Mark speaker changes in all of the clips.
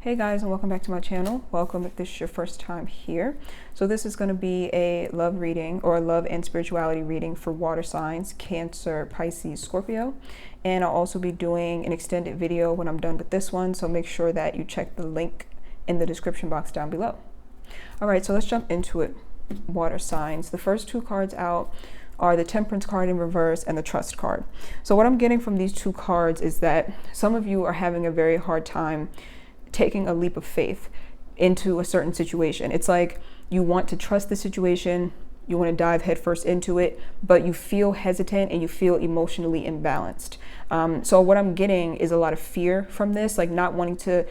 Speaker 1: Hey guys, and welcome back to my channel. Welcome if this is your first time here. So this is going to be a love reading or a love and spirituality reading for water signs, Cancer, Pisces, Scorpio. And I'll also be doing an extended video when I'm done with this one. So make sure that you check the link in the description box down below. All right, so let's jump into it. Water signs. The first two cards out are the Temperance card in reverse and the Trust card. So what I'm getting from these two cards is that some of you are having a very hard time taking a leap of faith into a certain situation. It's like you want to trust the situation, you want to dive headfirst into it, but you feel hesitant and you feel emotionally imbalanced. So what I'm getting is a lot of fear from this, like not wanting to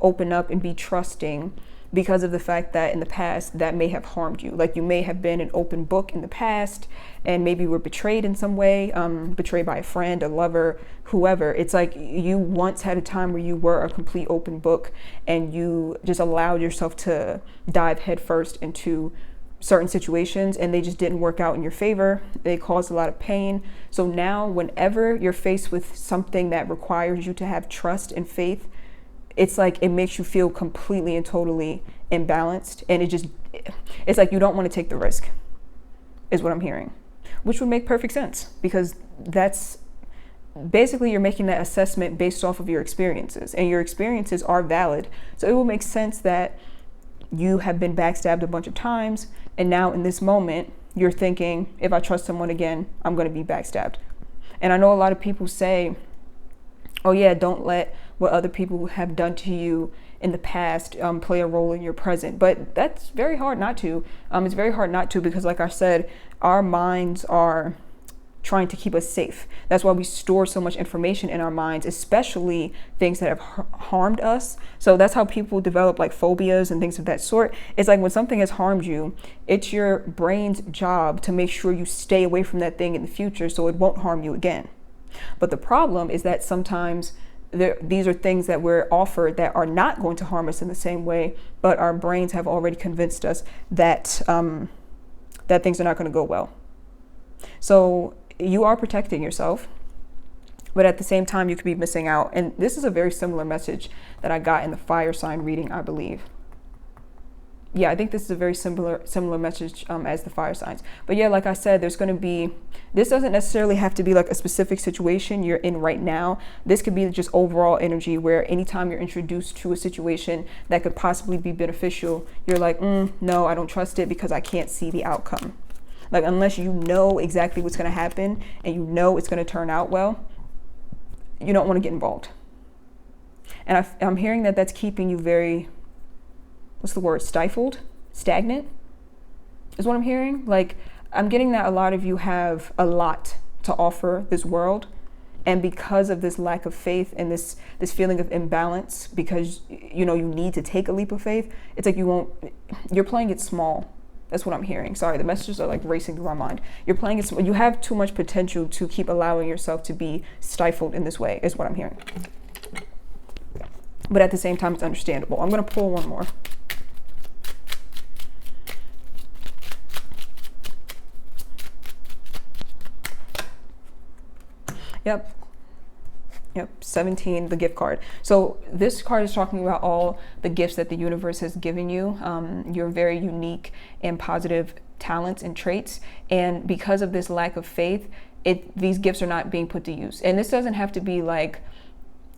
Speaker 1: open up and be trusting because of the fact that in the past that may have harmed you. Like you may have been an open book in the past and maybe were betrayed in some way, betrayed by a friend, a lover, whoever. It's like you once had a time where you were a complete open book and you just allowed yourself to dive headfirst into certain situations and they just didn't work out in your favor. They caused a lot of pain. So now whenever you're faced with something that requires you to have trust and faith, it's like it makes you feel completely and totally imbalanced, and it's like you don't want to take the risk is what I'm hearing, which would make perfect sense because that's basically you're making that assessment based off of your experiences, and your experiences are valid. So it will make sense that you have been backstabbed a bunch of times, and now in this moment you're thinking, if I trust someone again, I'm going to be backstabbed. And I know a lot of people say, oh yeah, don't let what other people have done to you in the past play a role in your present. But that's very hard not to. It's very hard not to because, like I said, our minds are trying to keep us safe. That's why we store so much information in our minds, especially things that have harmed us. So that's how people develop like phobias and things of that sort. It's like when something has harmed you, it's your brain's job to make sure you stay away from that thing in the future so it won't harm you again. But the problem is that sometimes these are things that we're offered that are not going to harm us in the same way, but our brains have already convinced us that that things are not going to go well. So you are protecting yourself, but at the same time you could be missing out. And this is a very similar message that I got in the fire sign reading, I believe. Yeah, I think this is a very similar message as the fire signs. But yeah, like I said, there's going to be, this doesn't necessarily have to be like a specific situation you're in right now. This could be just overall energy where anytime you're introduced to a situation that could possibly be beneficial, you're like, no, I don't trust it because I can't see the outcome. Like unless you know exactly what's going to happen and you know it's going to turn out well, you don't want to get involved. And I'm hearing that that's keeping you very, what's the word, stifled, stagnant is what I'm hearing. Like I'm getting that a lot of you have a lot to offer this world, and because of this lack of faith and this feeling of imbalance, because you know you need to take a leap of faith, it's like you're playing it small. That's what I'm hearing. Sorry, the messages are like racing through my mind. You're playing it small. You have too much potential to keep allowing yourself to be stifled in this way is what I'm hearing. But at the same time, it's understandable. I'm going to pull one more. Yep, 17, the gift card. So this card is talking about all the gifts that the universe has given you, your very unique and positive talents and traits. And because of this lack of faith, these gifts are not being put to use. And this doesn't have to be like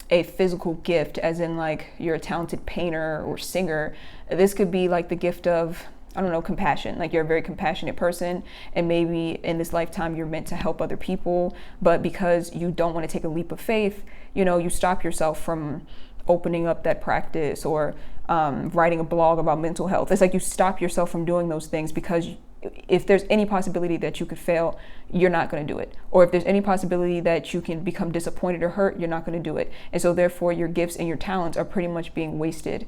Speaker 1: a physical gift, as in like you're a talented painter or singer. This could be like the gift of, I don't know, compassion. Like you're a very compassionate person and maybe in this lifetime you're meant to help other people, but because you don't want to take a leap of faith, you know, you stop yourself from opening up that practice or writing a blog about mental health. It's like you stop yourself from doing those things because if there's any possibility that you could fail, you're not going to do it. Or if there's any possibility that you can become disappointed or hurt, you're not going to do it. And so therefore your gifts and your talents are pretty much being wasted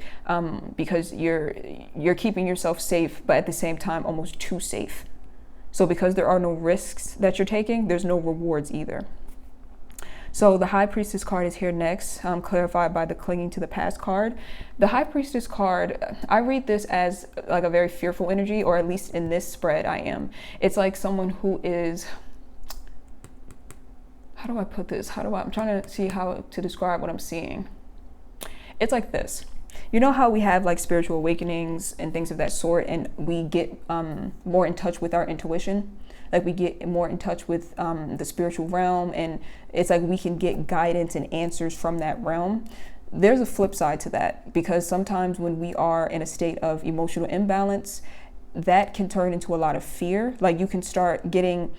Speaker 1: because you're keeping yourself safe, but at the same time almost too safe. So because there are no risks that you're taking, there's no rewards either. So the High Priestess card is here next, clarified by the Clinging to the Past card. The High Priestess card, I read this as like a very fearful energy, or at least in this spread I am. It's like someone who is, how do I put this? I'm trying to see how to describe what I'm seeing. It's like this. you know how we have like spiritual awakenings and things of that sort, and we get more in touch with our intuition? Like we get more in touch with the spiritual realm, and it's like we can get guidance and answers from that realm. There's a flip side to that, because sometimes when we are in a state of emotional imbalance, that can turn into a lot of fear. Like you can start getting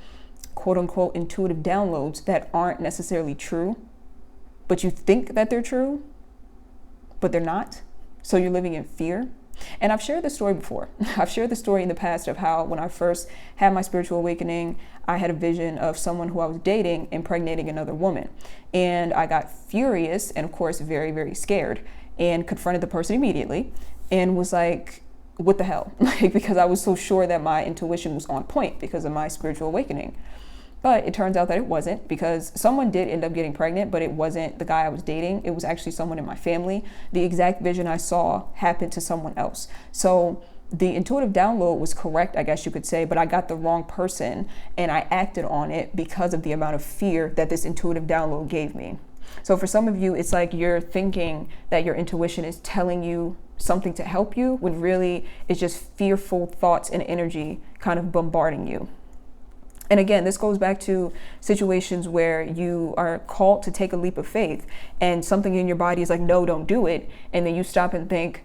Speaker 1: quote unquote intuitive downloads that aren't necessarily true, but you think that they're true, but they're not. So you're living in fear. And I've shared this story before. I've shared the story in the past of how when I first had my spiritual awakening, I had a vision of someone who I was dating impregnating another woman. And I got furious and, of course, very, very scared, and confronted the person immediately and was like, what the hell? Like, because I was so sure that my intuition was on point because of my spiritual awakening. But it turns out that it wasn't, because someone did end up getting pregnant, but it wasn't the guy I was dating. It was actually someone in my family. The exact vision I saw happened to someone else. So the intuitive download was correct, I guess you could say, but I got the wrong person and I acted on it because of the amount of fear that this intuitive download gave me. So for some of you, it's like you're thinking that your intuition is telling you something to help you, when really it's just fearful thoughts and energy kind of bombarding you. And again, this goes back to situations where you are called to take a leap of faith and something in your body is like, no, don't do it. And then you stop and think,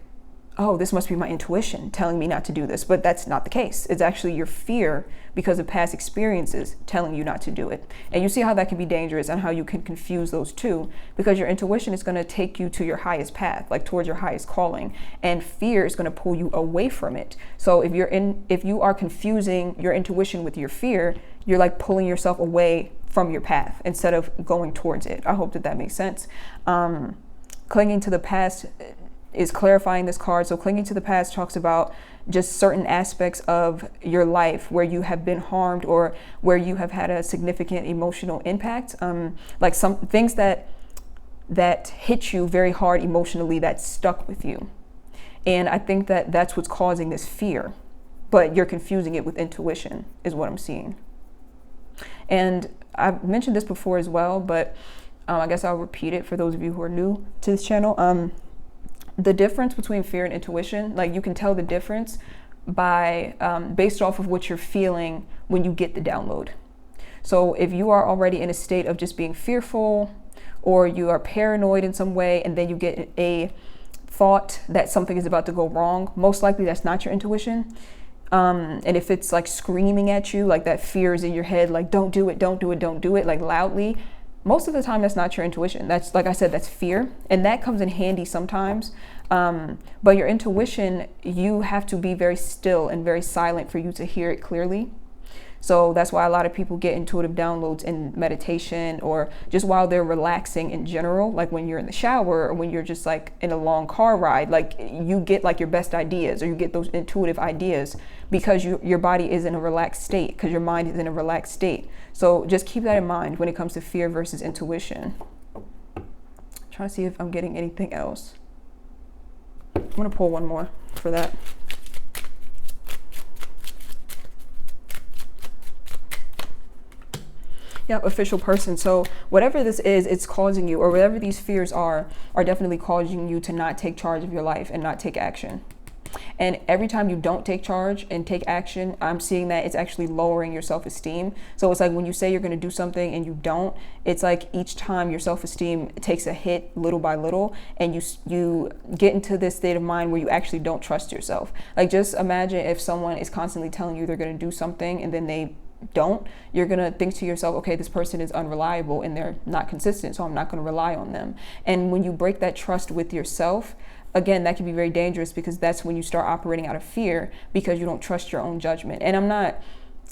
Speaker 1: oh, this must be my intuition telling me not to do this. But that's not the case. It's actually your fear because of past experiences telling you not to do it. And you see how that can be dangerous and how you can confuse those two, because your intuition is going to take you to your highest path, like towards your highest calling, and fear is going to pull you away from it. So if you are confusing your intuition with your fear, you're like pulling yourself away from your path instead of going towards it. I hope that makes sense. Clinging to the past is clarifying this card. So clinging to the past talks about just certain aspects of your life where you have been harmed or where you have had a significant emotional impact, like some things that hit you very hard emotionally that stuck with you. And I think that that's what's causing this fear, but you're confusing it with intuition is what I'm seeing. And I've mentioned this before as well, but I guess I'll repeat it for those of you who are new to this channel. The difference between fear and intuition, like you can tell the difference by based off of what you're feeling when you get the download. So if you are already in a state of just being fearful, or you are paranoid in some way, and then you get a thought that something is about to go wrong, most likely that's not your intuition. And if it's like screaming at you, like that fear is in your head, like don't do it, don't do it, don't do it, like loudly, most of the time that's not your intuition. That's, like I said, that's fear. And that comes in handy sometimes. But your intuition, you have to be very still and very silent for you to hear it clearly. So that's why a lot of people get intuitive downloads in meditation, or just while they're relaxing in general, like when you're in the shower or when you're just like in a long car ride, like you get like your best ideas, or you get those intuitive ideas because your body is in a relaxed state, because your mind is in a relaxed state. So just keep that in mind when it comes to fear versus intuition. I'm trying to see if I'm getting anything else. I'm going to pull one more for that. Yep, official person. So whatever this is, it's causing you, or whatever these fears are definitely causing you to not take charge of your life and not take action. And every time you don't take charge and take action, I'm seeing that it's actually lowering your self-esteem. So it's like when you say you're going to do something and you don't, it's like each time your self-esteem takes a hit little by little, and you get into this state of mind where you actually don't trust yourself. Like just imagine if someone is constantly telling you they're going to do something and then they don't, you're going to think to yourself, okay, this person is unreliable and they're not consistent, so I'm not going to rely on them. And when you break that trust with yourself, again, that can be very dangerous, because that's when you start operating out of fear because you don't trust your own judgment. And I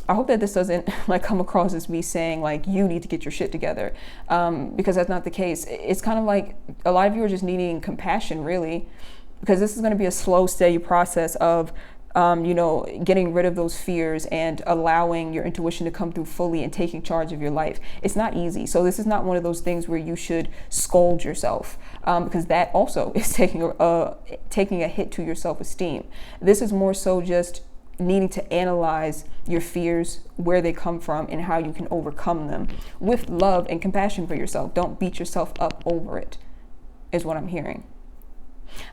Speaker 1: hope that this doesn't like come across as me saying like you need to get your shit together, because that's not the case. It's kind of like a lot of you are just needing compassion, really, because this is going to be a slow, steady process of getting rid of those fears and allowing your intuition to come through fully and taking charge of your life. It's not easy. So this is not one of those things where you should scold yourself, because that also is taking a hit to your self-esteem. This is more so just needing to analyze your fears, where they come from, and how you can overcome them with love and compassion for yourself. Don't beat yourself up over it, is what I'm hearing.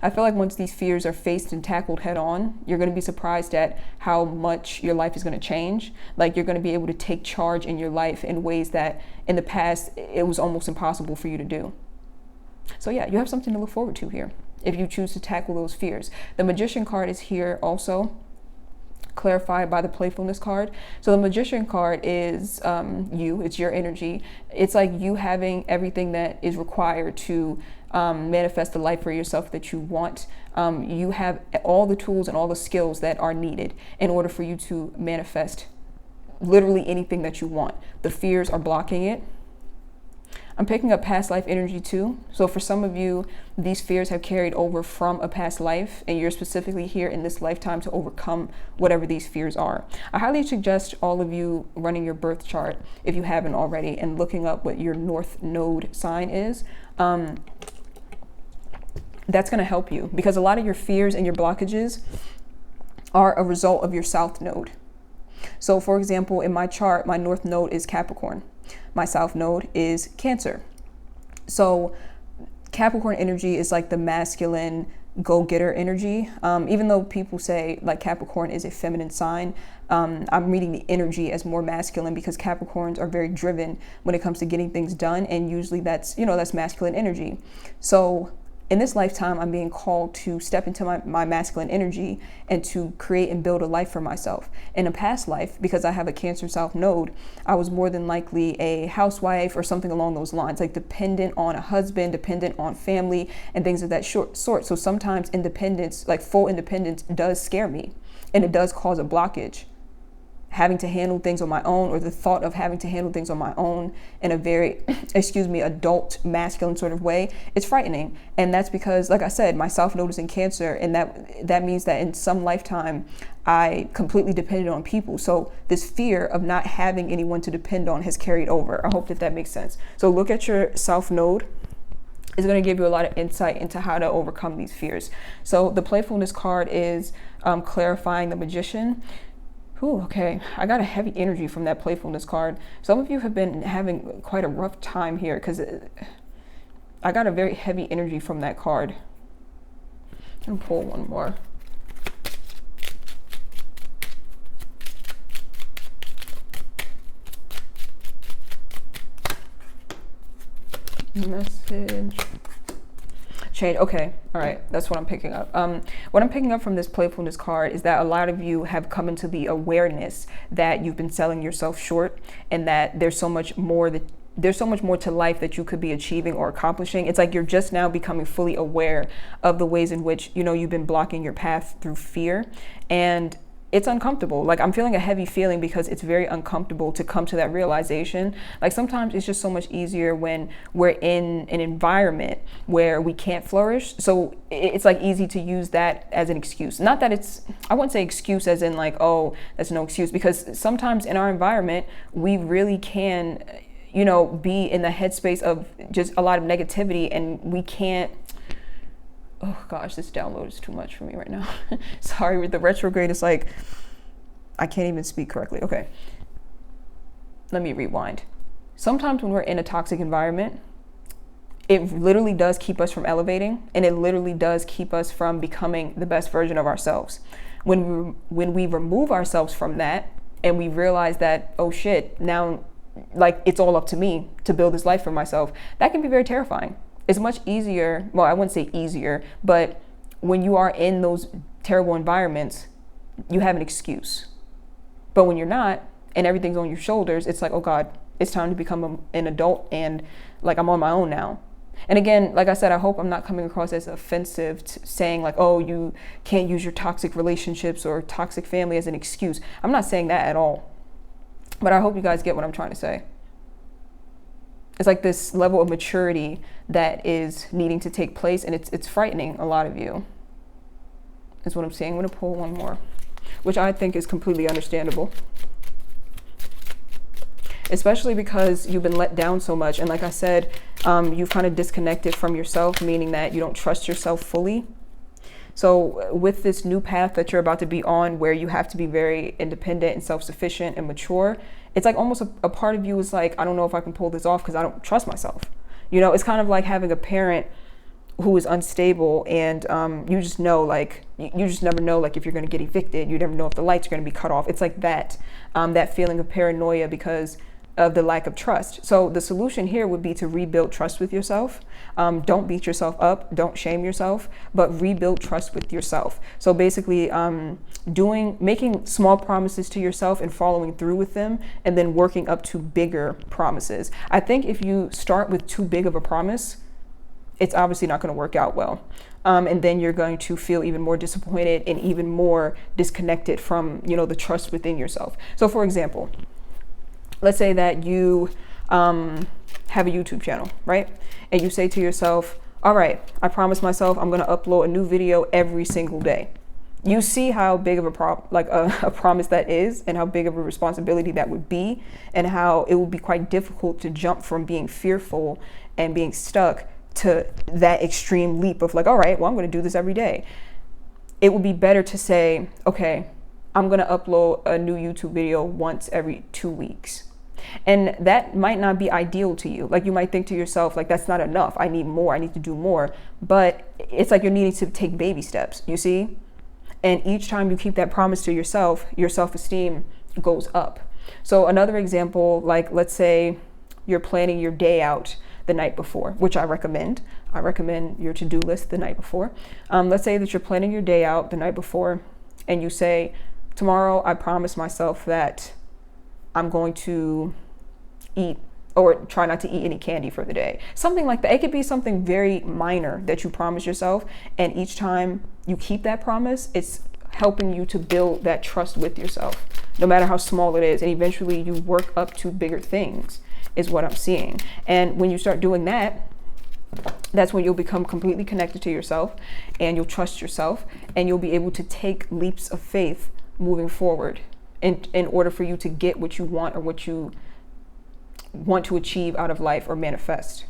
Speaker 1: I feel like once these fears are faced and tackled head on, you're going to be surprised at how much your life is going to change. Like you're going to be able to take charge in your life in ways that in the past it was almost impossible for you to do. So yeah, you have something to look forward to here if you choose to tackle those fears. The Magician card is here also, clarified by the Playfulness card. So the Magician card is it's your energy. It's like you having everything that is required to manifest the life for yourself that you want. You have all the tools and all the skills that are needed in order for you to manifest literally anything that you want. The fears are blocking it. I'm picking up past life energy too. So for some of you, these fears have carried over from a past life, and you're specifically here in this lifetime to overcome whatever these fears are. I highly suggest all of you running your birth chart if you haven't already and looking up what your North Node sign is. That's going to help you because a lot of your fears and your blockages are a result of your South Node. So for example, in my chart, my North Node is Capricorn. My South Node is Cancer. So Capricorn energy is like the masculine go-getter energy. Even though people say like Capricorn is a feminine sign, I'm reading the energy as more masculine because Capricorns are very driven when it comes to getting things done. And usually that's masculine energy. So in this lifetime, I'm being called to step into my masculine energy and to create and build a life for myself. In a past life, because I have a Cancer South Node, I was more than likely a housewife or something along those lines, like dependent on a husband, dependent on family and things of that sort. So sometimes independence, like full independence, does scare me and it does cause a blockage. Having to handle things on my own, or the thought of having to handle things on my own in a very, adult masculine sort of way, it's frightening. And that's because, like I said, my South Node is in Cancer, and that means that in some lifetime, I completely depended on people. So this fear of not having anyone to depend on has carried over. I hope that makes sense. So look at your South Node. It's going to give you a lot of insight into how to overcome these fears. So the Playfulness card is clarifying the Magician. Ooh, okay, I got a heavy energy from that Playfulness card. Some of you have been having quite a rough time here because I got a very heavy energy from that card. I'm gonna pull one more. Message. Change. Okay. All right. That's what I'm picking up. What I'm picking up from this Playfulness card is that a lot of you have come into the awareness that you've been selling yourself short and that there's so much more to life that you could be achieving or accomplishing. It's like you're just now becoming fully aware of the ways in which, you've been blocking your path through fear. And it's uncomfortable. Like I'm feeling a heavy feeling because it's very uncomfortable to come to that realization. Like sometimes it's just so much easier when we're in an environment where we can't flourish. So it's like easy to use that as an excuse. Not that I wouldn't say excuse as in like, oh, that's no excuse, because sometimes in our environment, we really can, be in the headspace of just a lot of negativity and we can't. Oh gosh, this download is too much for me right now. Sorry, the retrograde is like, I can't even speak correctly. Okay, let me rewind. Sometimes when we're in a toxic environment, it literally does keep us from elevating, and it literally does keep us from becoming the best version of ourselves. When we remove ourselves from that and we realize that, oh shit, now like it's all up to me to build this life for myself, that can be very terrifying. It's much easier, well, I wouldn't say easier, but when you are in those terrible environments, you have an excuse. But when you're not, and everything's on your shoulders, it's like, oh God, it's time to become an adult and like I'm on my own now. And again, like I said, I hope I'm not coming across as offensive saying like, oh, you can't use your toxic relationships or toxic family as an excuse. I'm not saying that at all. But I hope you guys get what I'm trying to say. It's like this level of maturity that is needing to take place, and it's frightening a lot of you, is what I'm saying. I'm going to pull one more, which I think is completely understandable. Especially because you've been let down so much. And like I said, you've kind of disconnected from yourself, meaning that you don't trust yourself fully. So with this new path that you're about to be on, where you have to be very independent and self-sufficient and mature, it's like almost a part of you is like, I don't know if I can pull this off because I don't trust myself. It's kind of like having a parent who is unstable, and you just know, like, you just never know, like, if you're going to get evicted. You never know if the lights are going to be cut off. It's like that, that feeling of paranoia because of the lack of trust. So the solution here would be to rebuild trust with yourself. Don't beat yourself up, don't shame yourself, but rebuild trust with yourself. So basically, making small promises to yourself and following through with them, and then working up to bigger promises. I think if you start with too big of a promise, it's obviously not going to work out well. And then you're going to feel even more disappointed and even more disconnected from, the trust within yourself. So for example, let's say that you have a YouTube channel, right? And you say to yourself, all right, I promise myself I'm going to upload a new video every single day. You see how big of a promise that is, and how big of a responsibility that would be, and how it would be quite difficult to jump from being fearful and being stuck to that extreme leap of like, all right, well, I'm going to do this every day. It would be better to say, okay, I'm going to upload a new YouTube video once every 2 weeks. And that might not be ideal to you. Like, you might think to yourself, like, that's not enough. I need more. I need to do more. But it's like you're needing to take baby steps, you see? And each time you keep that promise to yourself, your self-esteem goes up. So another example, like, let's say you're planning your day out the night before, which I recommend. I recommend your to-do list the night before. Let's say that you're planning your day out the night before, and you say, tomorrow I promise myself that I'm going to eat, or try not to eat any candy for the day. Something like that. It could be something very minor that you promise yourself, and each time you keep that promise, it's helping you to build that trust with yourself, no matter how small it is. And eventually you work up to bigger things, is what I'm seeing. And when you start doing that, that's when you'll become completely connected to yourself, and you'll trust yourself, and you'll be able to take leaps of faith moving forward in order for you to get what you want, or what you want to achieve out of life or manifest.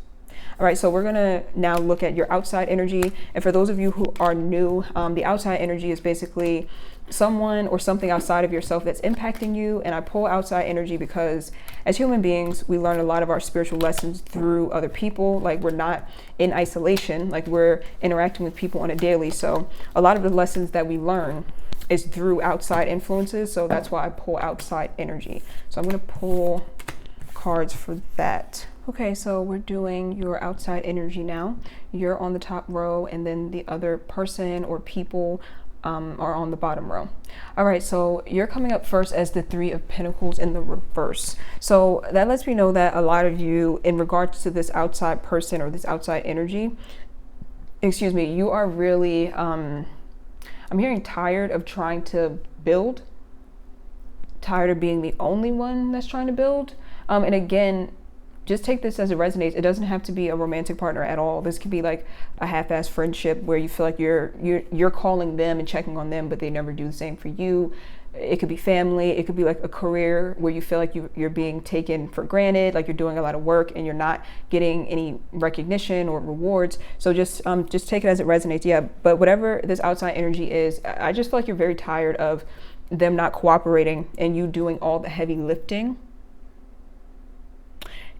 Speaker 1: All right, so we're gonna now look at your outside energy. And for those of you who are new, the outside energy is basically someone or something outside of yourself that's impacting you. And I pull outside energy because as human beings, we learn a lot of our spiritual lessons through other people. Like, we're not in isolation, like, we're interacting with people on a daily. So a lot of the lessons that we learn is through outside influences. So that's why I pull outside energy. So I'm gonna pull cards for that. Okay, so we're doing your outside energy now. You're on the top row, and then the other person or people are on the bottom row. All right, so you're coming up first as the Three of Pentacles in the reverse. So that lets me know that a lot of you, in regards to this outside person or this outside energy, you are really, I'm hearing tired of trying to build, tired of being the only one that's trying to build. And again, just take this as it resonates. It doesn't have to be a romantic partner at all. This could be like a half-assed friendship where you feel like you're calling them and checking on them, but they never do the same for you. It could be family. It could be like a career where you feel like you're being taken for granted, like you're doing a lot of work and you're not getting any recognition or rewards. So just take it as it resonates. Yeah, but whatever this outside energy is, I just feel like you're very tired of them not cooperating and you doing all the heavy lifting.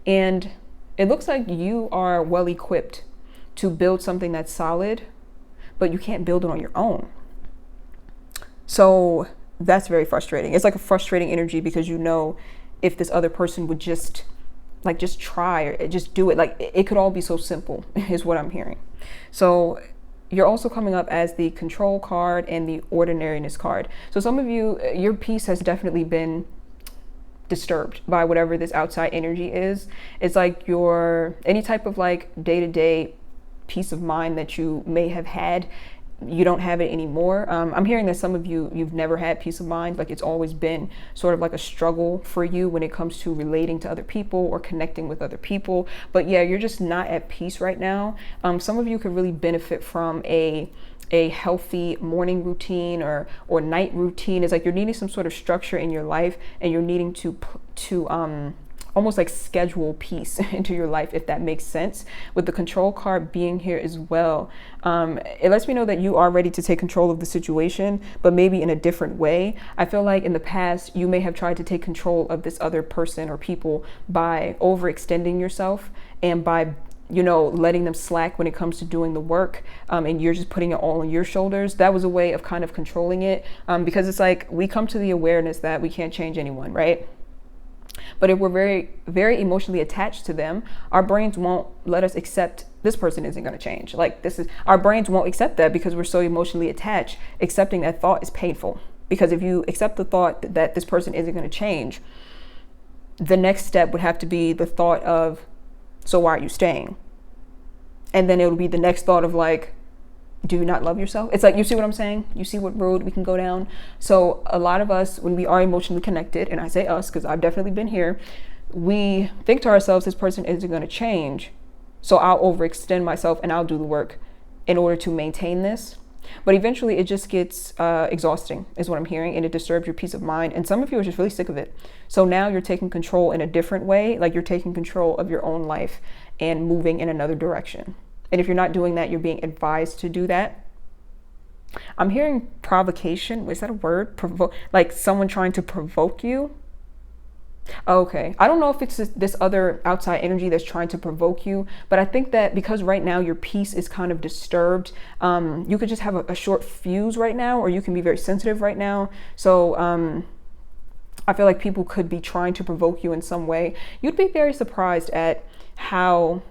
Speaker 1: And it looks like you are well equipped to build something that's solid, but you can't build it on your own. So that's very frustrating. It's like a frustrating energy because if this other person would just try or just do it, like it could all be so simple is what I'm hearing. So you're also coming up as the Control card and the Ordinariness card. So some of you, your peace has definitely been disturbed by whatever this outside energy is. It's like any type of like day-to-day peace of mind that you may have had, you don't have it anymore. I'm hearing that some of you've never had peace of mind. Like, it's always been sort of like a struggle for you when it comes to relating to other people or connecting with other people. But yeah, you're just not at peace right now. Some of you could really benefit from a healthy morning routine or night routine. Is like you're needing some sort of structure in your life, and you're needing to almost like schedule peace into your life, if that makes sense. With the Control card being here as well, it lets me know that you are ready to take control of the situation, but maybe in a different way. I feel like in the past you may have tried to take control of this other person or people by overextending yourself and by you know, letting them slack when it comes to doing the work, and you're just putting it all on your shoulders. That was a way of kind of controlling it, because it's like we come to the awareness that we can't change anyone, right? But if we're very, very emotionally attached to them, our brains won't let us accept this person isn't going to change. Like our brains won't accept that because we're so emotionally attached. Accepting that thought is painful, because if you accept the thought that this person isn't going to change, the next step would have to be the thought of, so why are you staying? And then it would be the next thought of like, do you not love yourself? It's like, you see what I'm saying? You see what road we can go down? So a lot of us, when we are emotionally connected, and I say us because I've definitely been here, we think to ourselves, this person isn't going to change, so I'll overextend myself and I'll do the work in order to maintain this. But eventually it just gets exhausting is what I'm hearing, and it disturbs your peace of mind. And some of you are just really sick of it. So now you're taking control in a different way, like you're taking control of your own life and moving in another direction. And if you're not doing that, you're being advised to do that. I'm hearing provocation. Is that a word? Like someone trying to provoke you. Okay. I don't know if it's this other outside energy that's trying to provoke you, but I think that because right now your peace is kind of disturbed, you could just have a short fuse right now, or you can be very sensitive right now. So I feel like people could be trying to provoke you in some way. You'd be very surprised at how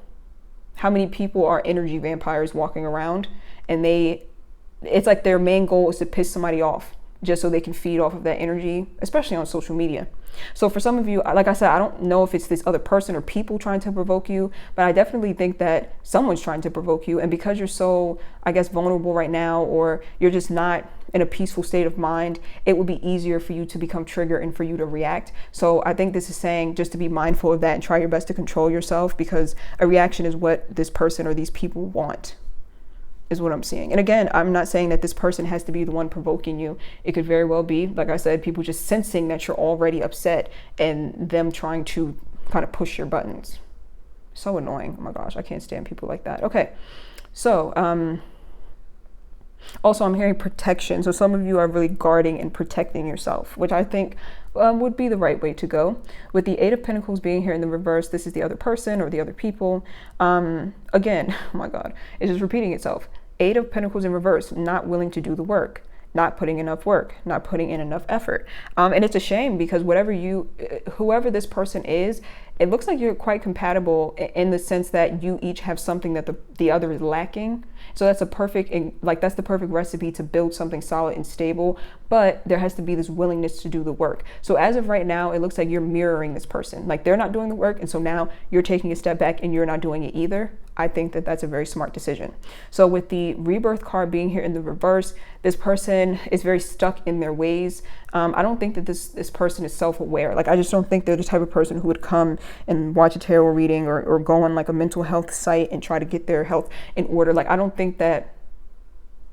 Speaker 1: many people are energy vampires walking around, and it's like their main goal is to piss somebody off just so they can feed off of that energy, especially on social media. So for some of you, like I said, I don't know if it's this other person or people trying to provoke you, but I definitely think that someone's trying to provoke you. And because you're so, I guess, vulnerable right now, or you're just not in a peaceful state of mind, it would be easier for you to become triggered and for you to react. So I think this is saying just to be mindful of that and try your best to control yourself, because a reaction is what this person or these people want, is what I'm seeing. And again, I'm not saying that this person has to be the one provoking you. It could very well be, like I said, people just sensing that you're already upset and them trying to kind of push your buttons. So annoying. Oh my gosh, I can't stand people like that. Okay. So, also I'm hearing protection. So some of you are really guarding and protecting yourself, which I think would be the right way to go. With the Eight of Pentacles being here in the reverse, this is the other person or the other people. Again, oh my God, it's just repeating itself. Eight of Pentacles in reverse, not willing to do the work, not putting enough work, not putting in enough effort. And it's a shame, because whoever this person is, it looks like you're quite compatible in the sense that you each have something that the other is lacking. So that's the perfect recipe to build something solid and stable, but there has to be this willingness to do the work. So as of right now, it looks like you're mirroring this person. Like they're not doing the work, and so now you're taking a step back and you're not doing it either. I think that that's a very smart decision. So with the Rebirth card being here in the reverse, this person is very stuck in their ways. I don't think that this person is self-aware. Like I just don't think they're the type of person who would come and watch a tarot reading or go on like a mental health site and try to get their health in order. Like I don't think that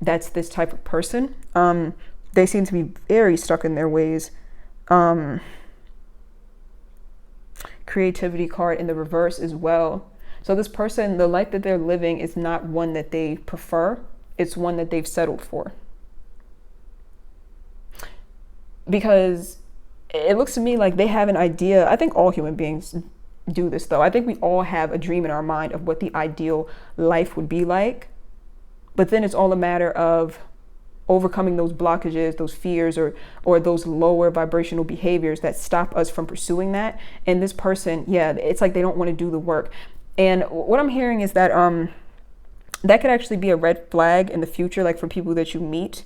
Speaker 1: that's this type of person. They seem to be very stuck in their ways. Creativity card in the reverse as well. So this person, the life that they're living is not one that they prefer. It's one that they've settled for. Because it looks to me like they have an idea. I think all human beings do this though. I think we all have a dream in our mind of what the ideal life would be like. But then it's all a matter of overcoming those blockages, those fears, or those lower vibrational behaviors that stop us from pursuing that. And this person, yeah, it's like they don't want to do the work. And what I'm hearing is that that could actually be a red flag in the future, like for people that you meet.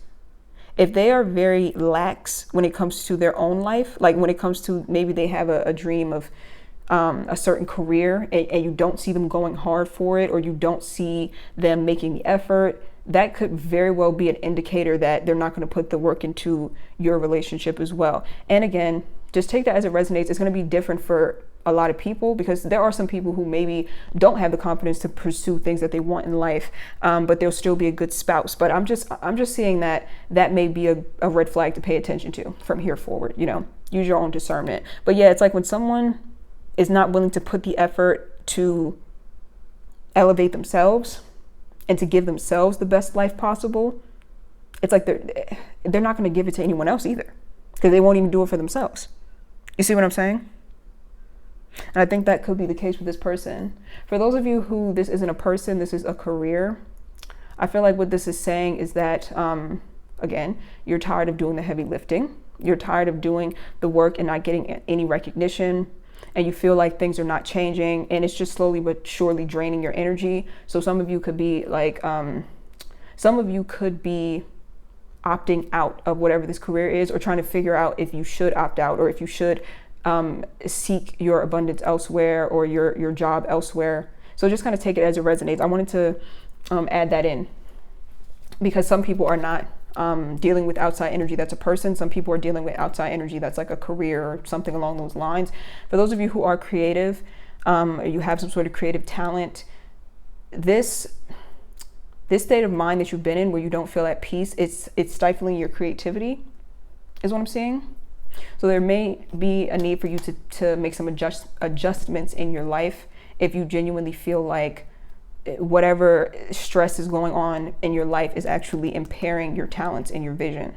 Speaker 1: If they are very lax when it comes to their own life, like when it comes to maybe they have a dream of a certain career and you don't see them going hard for it, or you don't see them making the effort, that could very well be an indicator that they're not going to put the work into your relationship as well. And again, just take that as it resonates. It's going to be different for a lot of people, because there are some people who maybe don't have the confidence to pursue things that they want in life, but they'll still be a good spouse. But I'm just seeing that may be a red flag to pay attention to from here forward. You know, use your own discernment. But yeah, it's like when someone is not willing to put the effort to elevate themselves and to give themselves the best life possible, it's like they're not going to give it to anyone else either, because they won't even do it for themselves. You see what I'm saying? And I think that could be the case with this person. For those of you who this isn't a person, this is a career, I feel like what this is saying is that, again, you're tired of doing the heavy lifting. You're tired of doing the work and not getting any recognition. And you feel like things are not changing, and it's just slowly but surely draining your energy. So some of you could be like, some of you could be opting out of whatever this career is, or trying to figure out if you should opt out, or if you should seek your abundance elsewhere, or your job elsewhere. So just kind of take it as it resonates. I wanted to add that in, because some people are not dealing with outside energy that's a person. Some people are dealing with outside energy that's like a career or something along those lines. For those of you who are creative, or you have some sort of creative talent, this state of mind that you've been in where you don't feel at peace, it's stifling your creativity, is what I'm seeing. So there may be a need for you to make some adjustments in your life if you genuinely feel like whatever stress is going on in your life is actually impairing your talents and your vision.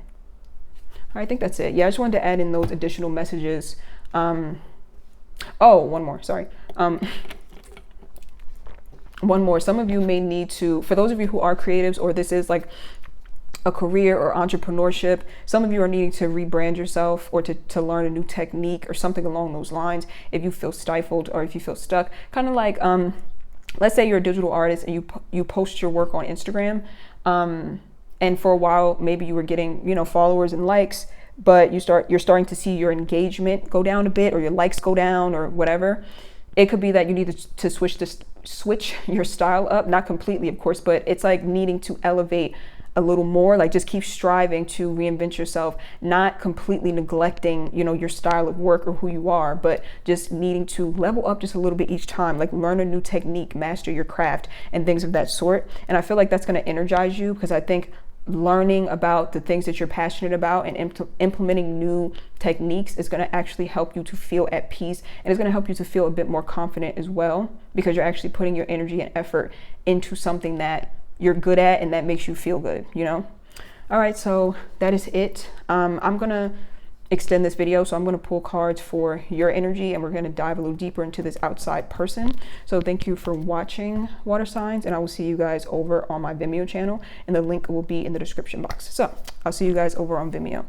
Speaker 1: I think that's it. Yeah, I just wanted to add in those additional messages. Oh, one more, sorry. One more. Some of you may need to, for those of you who are creatives, or this is like a career or entrepreneurship, some of you are needing to rebrand yourself, or to learn a new technique or something along those lines if you feel stifled or if you feel stuck. Kind of like, let's say you're a digital artist and you post your work on Instagram, and for a while maybe you were getting, you know, followers and likes, but you're starting to see your engagement go down a bit, or your likes go down, or whatever. It could be that you need to switch your style up, not completely, of course, but it's like needing to elevate a little more. Like, just keep striving to reinvent yourself, not completely neglecting, you know, your style of work or who you are, but just needing to level up just a little bit each time, like learn a new technique, master your craft, and things of that sort. And I feel like that's going to energize you, because I think learning about the things that you're passionate about and implementing new techniques is going to actually help you to feel at peace, and it's going to help you to feel a bit more confident as well, because you're actually putting your energy and effort into something that you're good at and that makes you feel good, you know? All right, so that is it. I'm gonna extend this video, so I'm gonna pull cards for your energy, and we're gonna dive a little deeper into this outside person. So thank you for watching, water signs, and I will see you guys over on my Vimeo channel, and the link will be in the description box. So I'll see you guys over on Vimeo.